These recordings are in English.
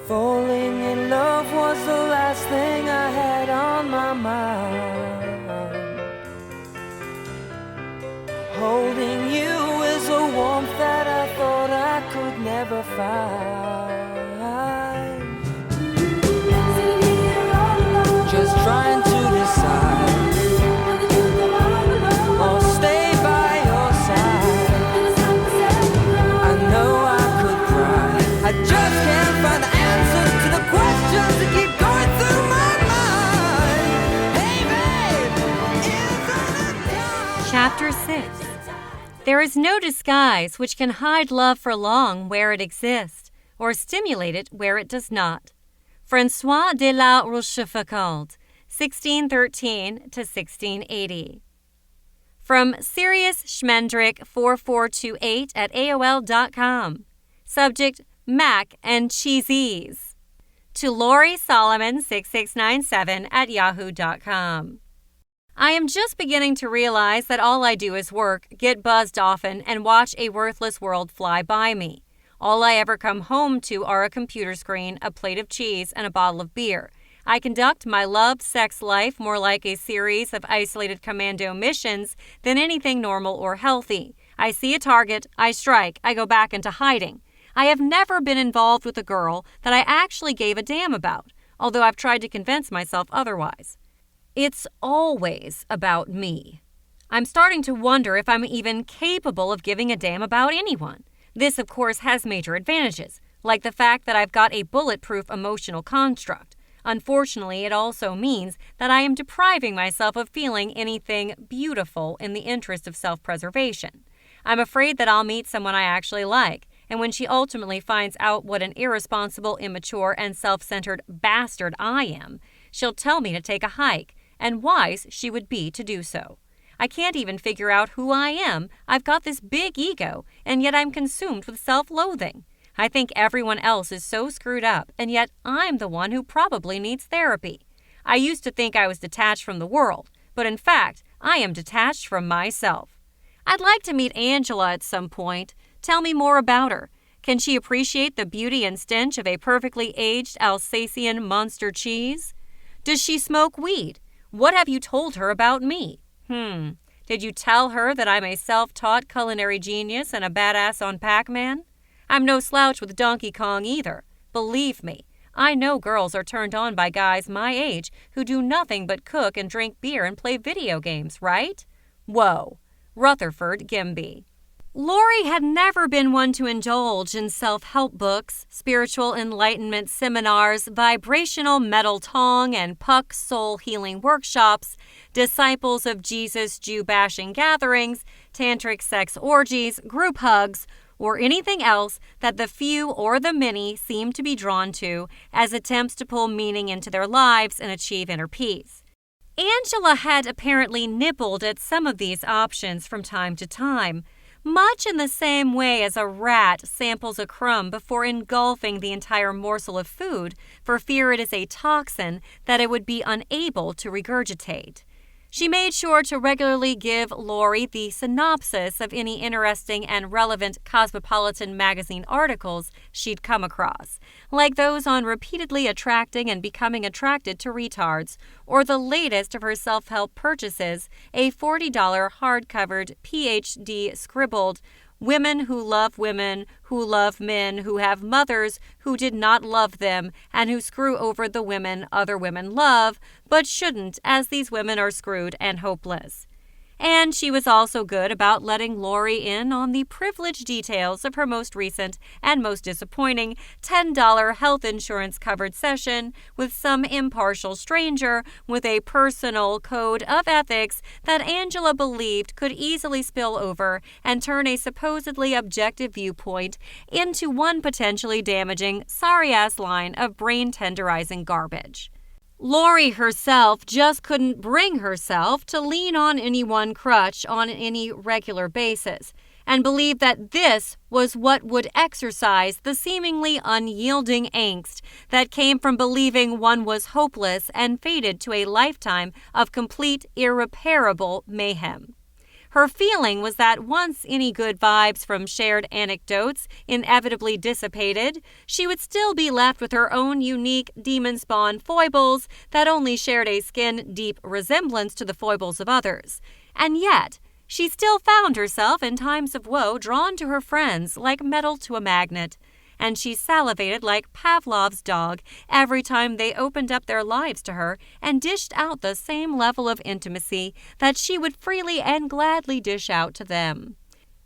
Falling in love was the last thing I had on my mind. Holding you is a warmth that I thought I could never find. Just trying to decide, or stay by your side. I know I could cry, I just can't find the answers to the questions that keep going through my mind. Hey babe, isn't it time? Chapter 6. There is no disguise which can hide love for long where it exists, or stimulate it where it does not. François de la Rochefoucauld, 1613-1680. From Sirius Schmendrick 4428 at AOL.com. Subject, Mac and Cheesies. To Lori Solomon 6697 at Yahoo.com. I am just beginning to realize that all I do is work, get buzzed often, and watch a worthless world fly by me. All I ever come home to are a computer screen, a plate of cheese, and a bottle of beer. I conduct my love-sex life more like a series of isolated commando missions than anything normal or healthy. I see a target, I strike, I go back into hiding. I have never been involved with a girl that I actually gave a damn about, although I've tried to convince myself otherwise. It's always about me. I'm starting to wonder if I'm even capable of giving a damn about anyone. This, of course, has major advantages, like the fact that I've got a bulletproof emotional construct. Unfortunately, it also means that I am depriving myself of feeling anything beautiful in the interest of self-preservation. I'm afraid that I'll meet someone I actually like, and when she ultimately finds out what an irresponsible, immature, and self-centered bastard I am, she'll tell me to take a hike, and wise she would be to do so. I can't even figure out who I am. I've got this big ego, and yet I'm consumed with self-loathing. I think everyone else is so screwed up, and yet I'm the one who probably needs therapy. I used to think I was detached from the world, but in fact, I am detached from myself. I'd like to meet Angela at some point. Tell me more about her. Can she appreciate the beauty and stench of a perfectly aged Alsatian monster cheese? Does she smoke weed? What have you told her about me? Did you tell her that I'm a self-taught culinary genius and a badass on Pac-Man? I'm no slouch with Donkey Kong either. Believe me, I know girls are turned on by guys my age who do nothing but cook and drink beer and play video games, right? Whoa. Rutherford Gimby. Lori had never been one to indulge in self-help books, spiritual enlightenment seminars, vibrational metal tongue and puck soul healing workshops, disciples of Jesus Jew-bashing gatherings, tantric sex orgies, group hugs, or anything else that the few or the many seem to be drawn to as attempts to pull meaning into their lives and achieve inner peace. Angela had apparently nibbled at some of these options from time to time, much in the same way as a rat samples a crumb before engulfing the entire morsel of food for fear it is a toxin that it would be unable to regurgitate. She made sure to regularly give Lori the synopsis of any interesting and relevant Cosmopolitan magazine articles she'd come across, like those on repeatedly attracting and becoming attracted to retards, or the latest of her self-help purchases, a $40 hard-covered PhD scribbled Women who love men who have mothers who did not love them and who screw over the women other women love, but shouldn't, as these women are screwed and hopeless. And she was also good about letting Lori in on the privileged details of her most recent and most disappointing $10 health insurance covered session with some impartial stranger with a personal code of ethics that Angela believed could easily spill over and turn a supposedly objective viewpoint into one potentially damaging, sorry-ass line of brain-tenderizing garbage. Lori herself just couldn't bring herself to lean on any one crutch on any regular basis, and believed that this was what would exorcise the seemingly unyielding angst that came from believing one was hopeless and fated to a lifetime of complete, irreparable mayhem. Her feeling was that once any good vibes from shared anecdotes inevitably dissipated, she would still be left with her own unique demon-spawned foibles that only shared a skin-deep resemblance to the foibles of others. And yet, she still found herself in times of woe drawn to her friends like metal to a magnet, and she salivated like Pavlov's dog every time they opened up their lives to her and dished out the same level of intimacy that she would freely and gladly dish out to them.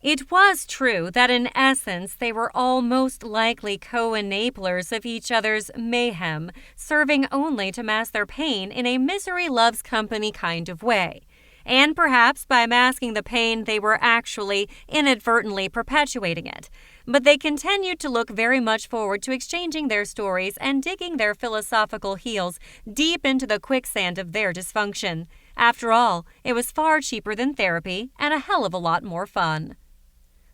It was true that in essence they were all most likely co-enablers of each other's mayhem, serving only to mask their pain in a misery loves company kind of way. And perhaps by masking the pain they were actually inadvertently perpetuating it. But they continued to look very much forward to exchanging their stories and digging their philosophical heels deep into the quicksand of their dysfunction. After all, it was far cheaper than therapy and a hell of a lot more fun.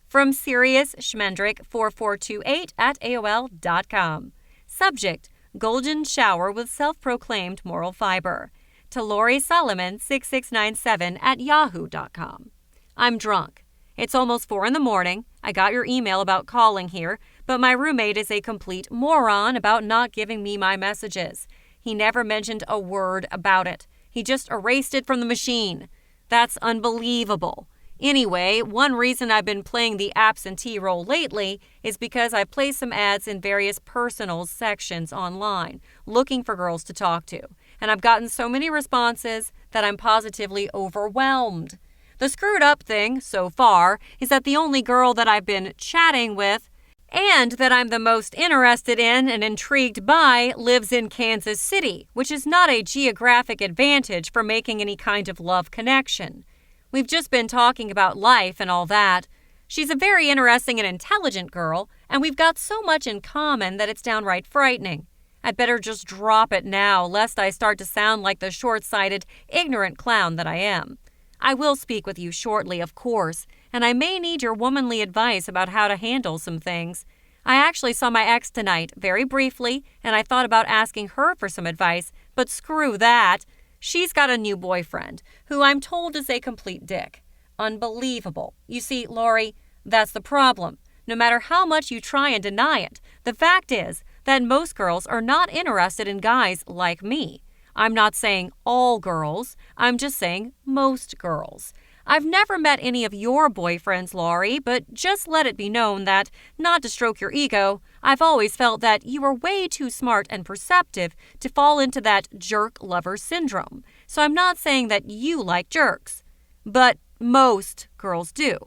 From Serious Schmendrick 4428 at AOL.com. Subject: Golden Shower with Self-Proclaimed Moral Fiber. To Lori Solomon 6697 at Yahoo.com. I'm drunk. It's almost 4 a.m. I got your email about calling here, but my roommate is a complete moron about not giving me my messages. He never mentioned a word about it. He just erased it from the machine. That's unbelievable. Anyway, one reason I've been playing the absentee role lately is because I play some ads in various personals sections online, looking for girls to talk to, and I've gotten so many responses that I'm positively overwhelmed. The screwed up thing, so far, is that the only girl that I've been chatting with and that I'm the most interested in and intrigued by lives in Kansas City, which is not a geographic advantage for making any kind of love connection. We've just been talking about life and all that. She's a very interesting and intelligent girl, and we've got so much in common that it's downright frightening. I'd better just drop it now, lest I start to sound like the short-sighted, ignorant clown that I am. I will speak with you shortly, of course, and I may need your womanly advice about how to handle some things. I actually saw my ex tonight, very briefly, and I thought about asking her for some advice, but screw that. She's got a new boyfriend, who I'm told is a complete dick. Unbelievable. You see, Lori, that's the problem. No matter how much you try and deny it, the fact is that most girls are not interested in guys like me. I'm not saying all girls, I'm just saying most girls. I've never met any of your boyfriends, Laurie, but just let it be known that, not to stroke your ego, I've always felt that you are way too smart and perceptive to fall into that jerk lover syndrome. So I'm not saying that you like jerks, but most girls do.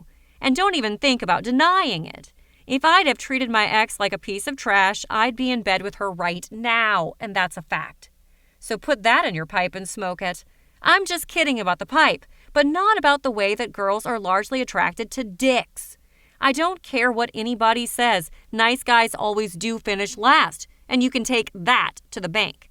And don't even think about denying it. If I'd have treated my ex like a piece of trash, I'd be in bed with her right now, and that's a fact. So put that in your pipe and smoke it. I'm just kidding about the pipe, but not about the way that girls are largely attracted to dicks. I don't care what anybody says. Nice guys always do finish last, and you can take that to the bank.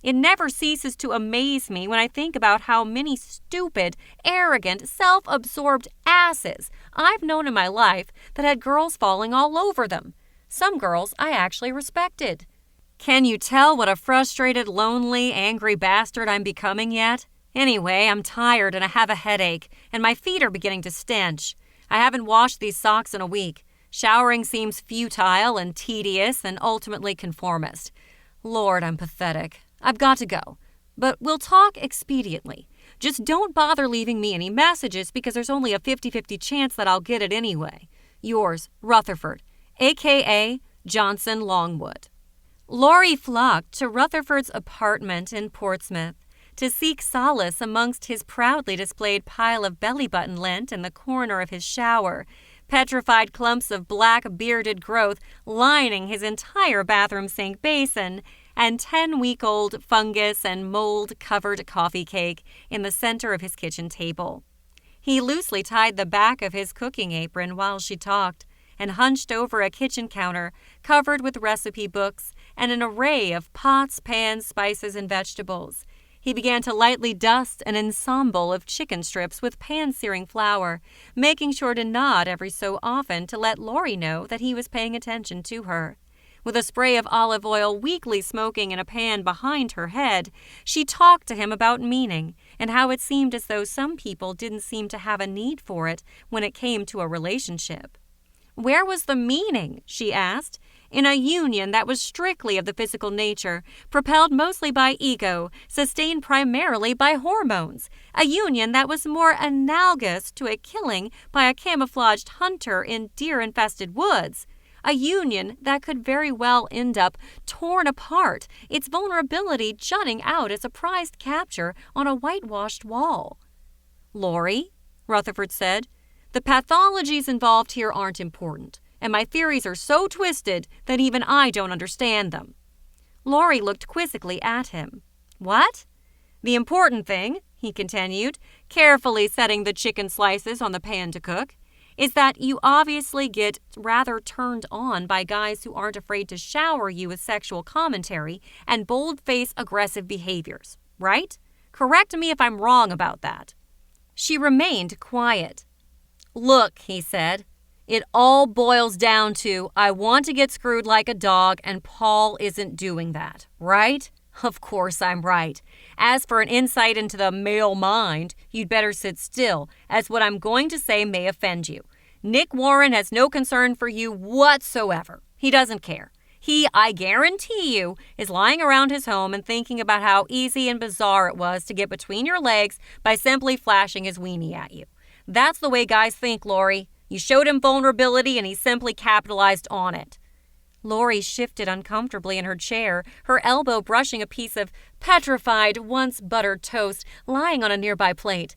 It never ceases to amaze me when I think about how many stupid, arrogant, self-absorbed asses I've known in my life that had girls falling all over them. Some girls I actually respected. Can you tell what a frustrated, lonely, angry bastard I'm becoming yet? Anyway, I'm tired and I have a headache, and my feet are beginning to stench. I haven't washed these socks in a week. Showering seems futile and tedious and ultimately conformist. Lord, I'm pathetic. I've got to go. But we'll talk expediently. Just don't bother leaving me any messages because there's only a 50-50 chance that I'll get it anyway. Yours, Rutherford, a.k.a. Johnson Longwood. Laurie flocked to Rutherford's apartment in Portsmouth to seek solace amongst his proudly displayed pile of belly-button lint in the corner of his shower, petrified clumps of black bearded growth lining his entire bathroom sink basin, and 10-week-old fungus and mold-covered coffee cake in the center of his kitchen table. He loosely tied the back of his cooking apron while she talked, and hunched over a kitchen counter covered with recipe books and an array of pots, pans, spices, and vegetables. He began to lightly dust an ensemble of chicken strips with pan-searing flour, making sure to nod every so often to let Laurie know that he was paying attention to her. With a spray of olive oil weakly smoking in a pan behind her head, she talked to him about meaning, and how it seemed as though some people didn't seem to have a need for it when it came to a relationship. Where was the meaning, she asked, in a union that was strictly of the physical nature, propelled mostly by ego, sustained primarily by hormones, a union that was more analogous to a killing by a camouflaged hunter in deer-infested woods, a union that could very well end up torn apart, its vulnerability jutting out as a prized capture on a whitewashed wall. "Laurie," Rutherford said, "the pathologies involved here aren't important, and my theories are so twisted that even I don't understand them." Laurie looked quizzically at him. "What?" "The important thing," he continued, carefully setting the chicken slices on the pan to cook, "is that you obviously get rather turned on by guys who aren't afraid to shower you with sexual commentary and bold-faced aggressive behaviors, right? Correct me if I'm wrong about that." She remained quiet. "Look," he said, "it all boils down to I want to get screwed like a dog and Paul isn't doing that, right? Of course I'm right. As for an insight into the male mind, you'd better sit still, as what I'm going to say may offend you. Nick Warren has no concern for you whatsoever. He doesn't care. He, I guarantee you, is lying around his home and thinking about how easy and bizarre it was to get between your legs by simply flashing his weenie at you. That's the way guys think, Laurie. You showed him vulnerability and he simply capitalized on it." Laurie shifted uncomfortably in her chair, her elbow brushing a piece of petrified, once buttered toast lying on a nearby plate.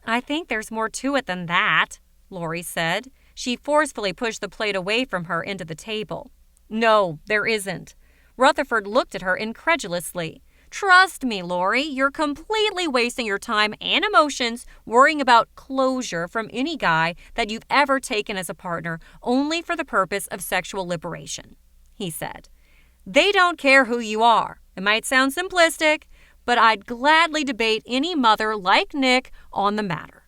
"I think there's more to it than that," Laurie said. She forcefully pushed the plate away from her into the table. "No, there isn't." Rutherford looked at her incredulously. "Trust me, Laurie, you're completely wasting your time and emotions worrying about closure from any guy that you've ever taken as a partner only for the purpose of sexual liberation," he said. "They don't care who you are. It might sound simplistic, but I'd gladly debate any mother like Nick on the matter."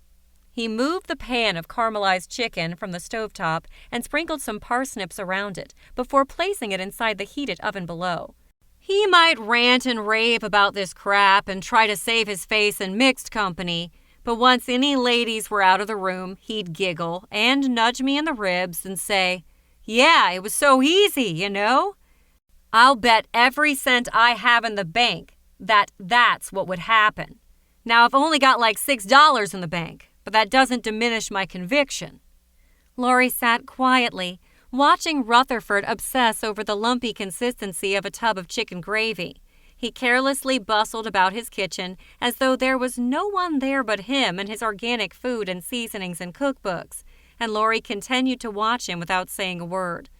He moved the pan of caramelized chicken from the stovetop and sprinkled some parsnips around it before placing it inside the heated oven below. He might rant and rave about this crap and try to save his face in mixed company, but once any ladies were out of the room, he'd giggle and nudge me in the ribs and say, "Yeah, it was so easy, you know. I'll bet every cent I have in the bank that that's what would happen. Now, I've only got like $6 in the bank, but that doesn't diminish my conviction." Laurie sat quietly, watching Rutherford obsess over the lumpy consistency of a tub of chicken gravy. He carelessly bustled about his kitchen as though there was no one there but him and his organic food and seasonings and cookbooks, and Laurie continued to watch him without saying a word.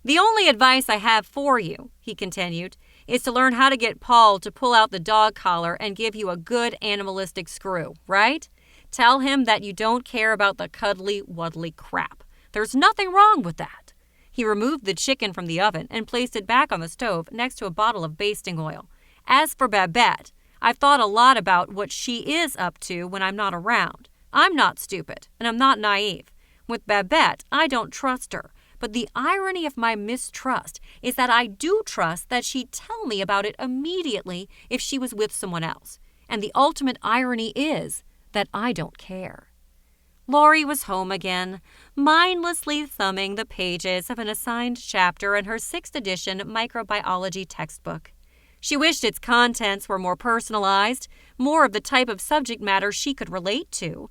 "The only advice I have for you," he continued, "is to learn how to get Paul to pull out the dog collar and give you a good animalistic screw, right? Tell him that you don't care about the cuddly-wuddly crap. There's nothing wrong with that." He removed the chicken from the oven and placed it back on the stove next to a bottle of basting oil. "As for Babette, I've thought a lot about what she is up to when I'm not around. I'm not stupid, and I'm not naive. With Babette, I don't trust her, but the irony of my mistrust is that I do trust that she'd tell me about it immediately if she was with someone else. And the ultimate irony is that I don't care." Laurie was home again, mindlessly thumbing the pages of an assigned chapter in her 6th edition microbiology textbook. She wished its contents were more personalized, more of the type of subject matter she could relate to.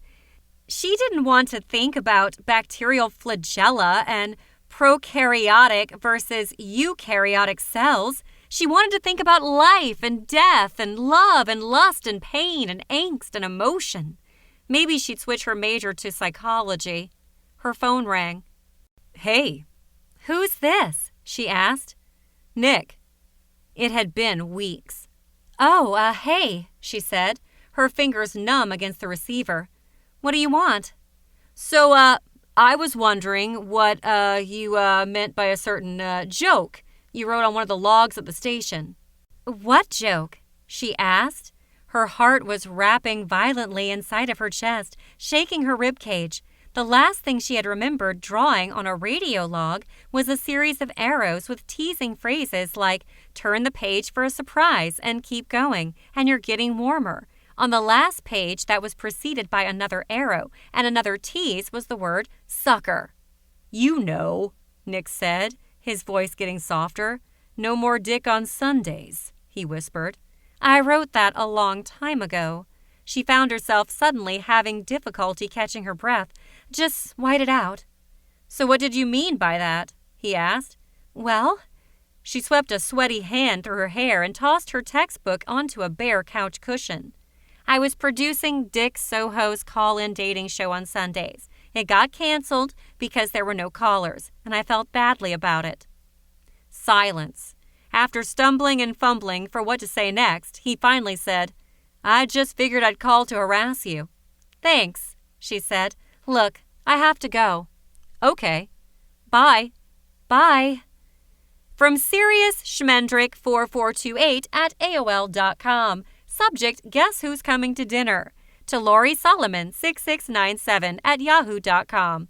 She didn't want to think about bacterial flagella and prokaryotic versus eukaryotic cells. She wanted to think about life and death and love and lust and pain and angst and emotion. Maybe she'd switch her major to psychology. Her phone rang. "Hey." "Who's this?" she asked. "Nick." It had been weeks. "Oh, hey," she said, her fingers numb against the receiver. "What do you want?" "So, I was wondering what, you meant by a certain, joke you wrote on one of the logs at the station." "What joke?" she asked. Her heart was rapping violently inside of her chest, shaking her ribcage. The last thing she had remembered drawing on a radio log was a series of arrows with teasing phrases like, "Turn the page for a surprise and keep going, and you're getting warmer." On the last page that was preceded by another arrow and another tease was the word sucker. "You know," Nick said, his voice getting softer. "No more dick on Sundays," he whispered. "I wrote that a long time ago." She found herself suddenly having difficulty catching her breath. "Just white it out." "So what did you mean by that?" he asked. "Well," she swept a sweaty hand through her hair and tossed her textbook onto a bare couch cushion. "I was producing Dick Soho's call-in dating show on Sundays. It got canceled because there were no callers, and I felt badly about it." Silence. After stumbling and fumbling for what to say next, he finally said, "I just figured I'd call to harass you." "Thanks," she said. "Look, I have to go." "Okay. Bye." "Bye." From Serious Schmendrick 4428 at AOL.com. Subject, guess who's coming to dinner? To Lori Solomon 6697 at Yahoo.com.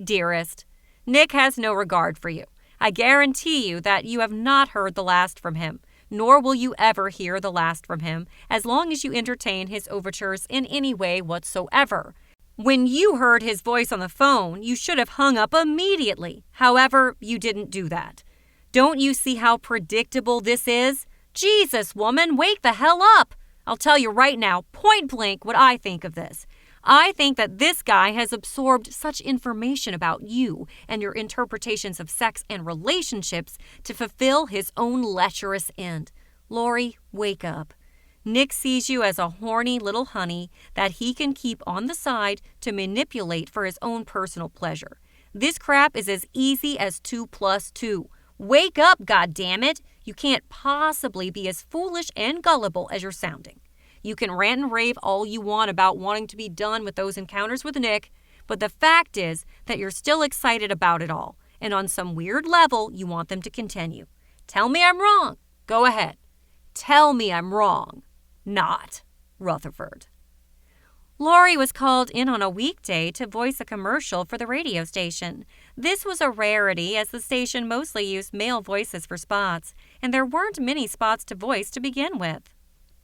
Dearest, Nick has no regard for you. I guarantee you that you have not heard the last from him, nor will you ever hear the last from him as long as you entertain his overtures in any way whatsoever. When you heard his voice on the phone, you should have hung up immediately. However, you didn't do that. Don't you see how predictable this is? Jesus, woman, wake the hell up! I'll tell you right now, point blank, what I think of this. I think that this guy has absorbed such information about you and your interpretations of sex and relationships to fulfill his own lecherous end. Lori, wake up. Nick sees you as a horny little honey that he can keep on the side to manipulate for his own personal pleasure. This crap is as easy as 2 + 2. Wake up, goddammit! You can't possibly be as foolish and gullible as you're sounding. You can rant and rave all you want about wanting to be done with those encounters with Nick, but the fact is that you're still excited about it all, and on some weird level, you want them to continue. Tell me I'm wrong. Go ahead. Tell me I'm wrong. Not Rutherford. Lori was called in on a weekday to voice a commercial for the radio station. This was a rarity as the station mostly used male voices for spots, and there weren't many spots to voice to begin with.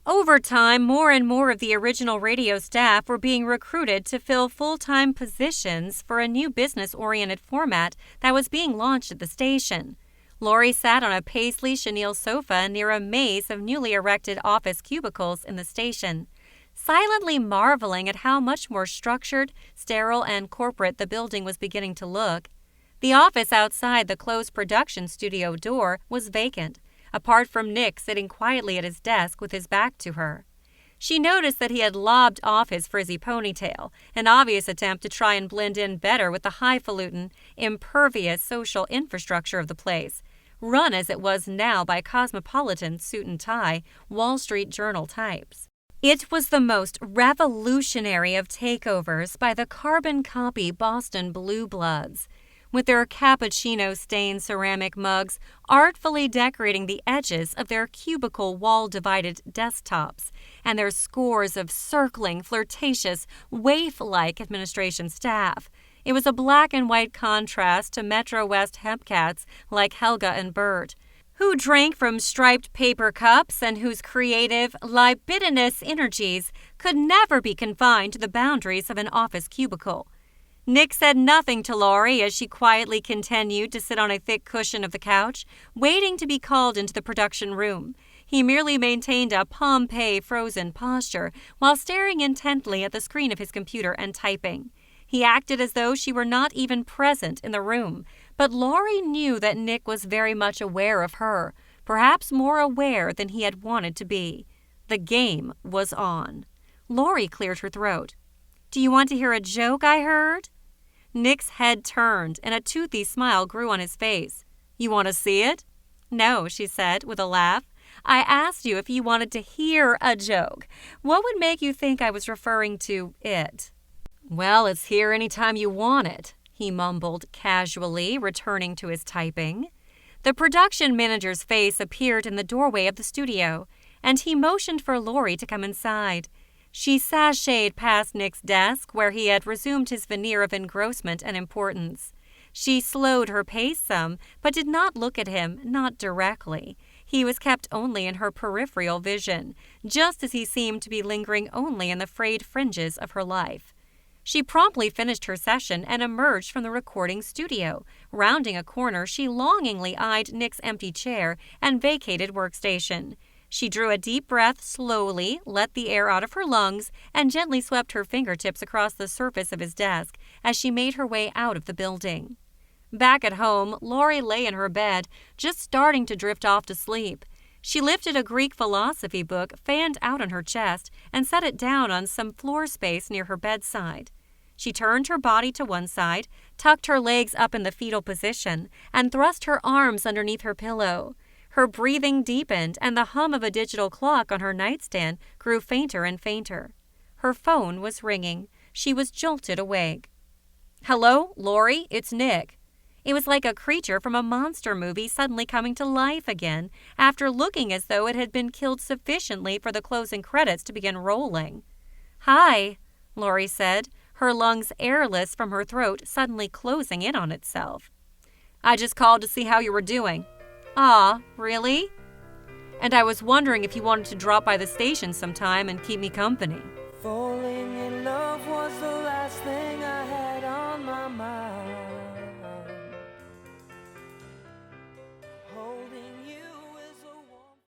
Over time, more and more of the original radio staff were being recruited to fill full-time positions for a new business-oriented format that was being launched at the station. Lori sat on a paisley chenille sofa near a maze of newly erected office cubicles in the station, silently marveling at how much more structured, sterile, and corporate the building was beginning to look. The office outside the closed production studio door was vacant, apart from Nick sitting quietly at his desk with his back to her. She noticed that he had lobbed off his frizzy ponytail, an obvious attempt to try and blend in better with the highfalutin, impervious social infrastructure of the place, run as it was now by cosmopolitan suit and tie, Wall Street Journal types. It was the most revolutionary of takeovers by the carbon copy Boston Blue Bloods, with their cappuccino-stained ceramic mugs artfully decorating the edges of their cubicle wall-divided desktops, and their scores of circling, flirtatious, waif-like administration staff. It was a black and white contrast to Metro West hempcats like Helga and Bert, who drank from striped paper cups and whose creative, libidinous energies could never be confined to the boundaries of an office cubicle. Nick said nothing to Lori as she quietly continued to sit on a thick cushion of the couch, waiting to be called into the production room. He merely maintained a Pompeii frozen posture while staring intently at the screen of his computer and typing. He acted as though she were not even present in the room, but Lori knew that Nick was very much aware of her, perhaps more aware than he had wanted to be. The game was on. Lori cleared her throat. "Do you want to hear a joke I heard?" Nick's head turned, and a toothy smile grew on his face. "You want to see it?" "No," she said, with a laugh. "I asked you if you wanted to hear a joke. What would make you think I was referring to it?" "Well, it's here any time you want it," he mumbled casually, returning to his typing. The production manager's face appeared in the doorway of the studio, and he motioned for Lori to come inside. She sashayed past Nick's desk, where he had resumed his veneer of engrossment and importance. She slowed her pace some, but did not look at him, not directly. He was kept only in her peripheral vision, just as he seemed to be lingering only in the frayed fringes of her life. She promptly finished her session and emerged from the recording studio. Rounding a corner, she longingly eyed Nick's empty chair and vacated workstation. She drew a deep breath slowly, let the air out of her lungs, and gently swept her fingertips across the surface of his desk as she made her way out of the building. Back at home, Laurie lay in her bed, just starting to drift off to sleep. She lifted a Greek philosophy book fanned out on her chest and set it down on some floor space near her bedside. She turned her body to one side, tucked her legs up in the fetal position, and thrust her arms underneath her pillow. Her breathing deepened, and the hum of a digital clock on her nightstand grew fainter and fainter. Her phone was ringing. She was jolted awake. "Hello, Laurie, it's Nick." It was like a creature from a monster movie suddenly coming to life again, after looking as though it had been killed sufficiently for the closing credits to begin rolling. "Hi," Laurie said, her lungs airless from her throat suddenly closing in on itself. "I just called to see how you were doing." "Aw, really?" "And I was wondering if you wanted to drop by the station sometime and keep me company." Falling in love was the last thing I had on my mind.